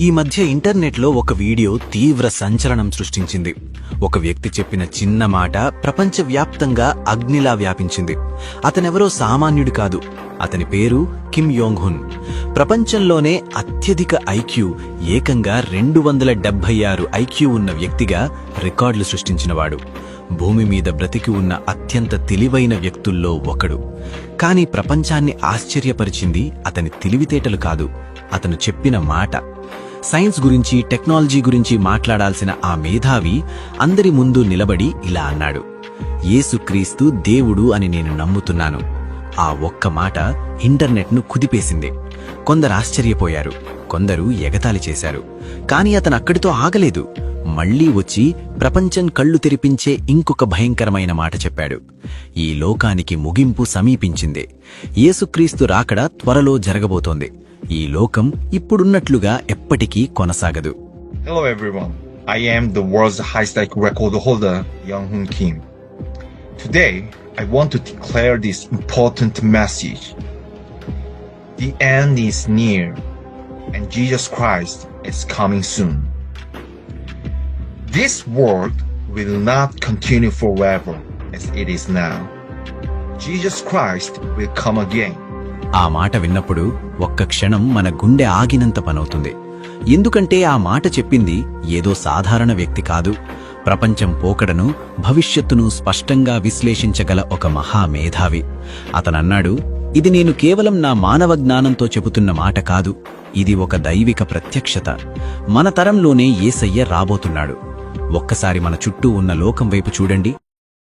ఈ మధ్య ఇంటర్నెట్లో ఒక వీడియో తీవ్ర సంచలనం సృష్టించింది. ఒక వ్యక్తి చెప్పిన చిన్న మాట ప్రపంచవ్యాప్తంగా అగ్నిలా వ్యాపించింది. అతనెవరో సామాన్యుడు కాదు. అతని పేరు కిమ్ యోంగ్ హున్. ప్రపంచంలోనే అత్యధిక ఐక్యూ, ఏకంగా 276 ఐక్యూ ఉన్న వ్యక్తిగా రికార్డులు సృష్టించినవాడు. భూమి మీద బ్రతికి ఉన్న అత్యంత తెలివైన వ్యక్తుల్లో ఒకడు. కాని ప్రపంచాన్ని ఆశ్చర్యపరిచింది అతని తెలివితేటలు కాదు, అతను చెప్పిన మాట. సైన్స్ గురించి, టెక్నాలజీ గురించి మాట్లాడాల్సిన ఆ మేధావి అందరి ముందు నిలబడి ఇలా అన్నాడు: యేసుక్రీస్తు దేవుడు అని నేను నమ్ముతున్నాను. ఆ ఒక్క మాట ఇంటర్నెట్ను కుదిపేసింది. కొందరు ఆశ్చర్యపోయారు, కొందరు ఎగతాళి చేశారు. కాని అతను అక్కడితో ఆగలేదు. మళ్లీ వచ్చి ప్రపంచం కళ్ళు తెరిపించే ఇంకొక భయంకరమైన మాట చెప్పాడు. ఈ లోకానికి ముగింపు సమీపించింది. యేసుక్రీస్తు రాకడ త్వరలో జరగబోతోంది. ఈ లోకం ఇప్పుడున్నట్లుగా ఎప్పటికీ కొనసాగదు. Hello everyone, I am the world's highest IQ record holder, Young Hoon Kim. Today, I want to declare this important message. The end is near, and Jesus Christ is coming soon. This world will not continue forever as it is now. Jesus Christ will come again. ఆ మాట విన్నప్పుడు ఒక్క క్షణం మన గుండె ఆగినంత పనవుతుంది. ఎందుకంటే ఆ మాట చెప్పింది ఏదో సాధారణ వ్యక్తి కాదు. ప్రపంచం పోకడను, భవిష్యత్తును స్పష్టంగా విశ్లేషించగల ఒక మహామేధావి. అతనన్నాడు, ఇది నేను కేవలం నా మానవ జ్ఞానంతో చెబుతున్న మాట కాదు, ఇది ఒక దైవిక ప్రత్యక్షత. మన తరంలోనే యేసయ్య రాబోతున్నాడు. ఒక్కసారి మన చుట్టూ ఉన్న లోకం వైపు చూడండి.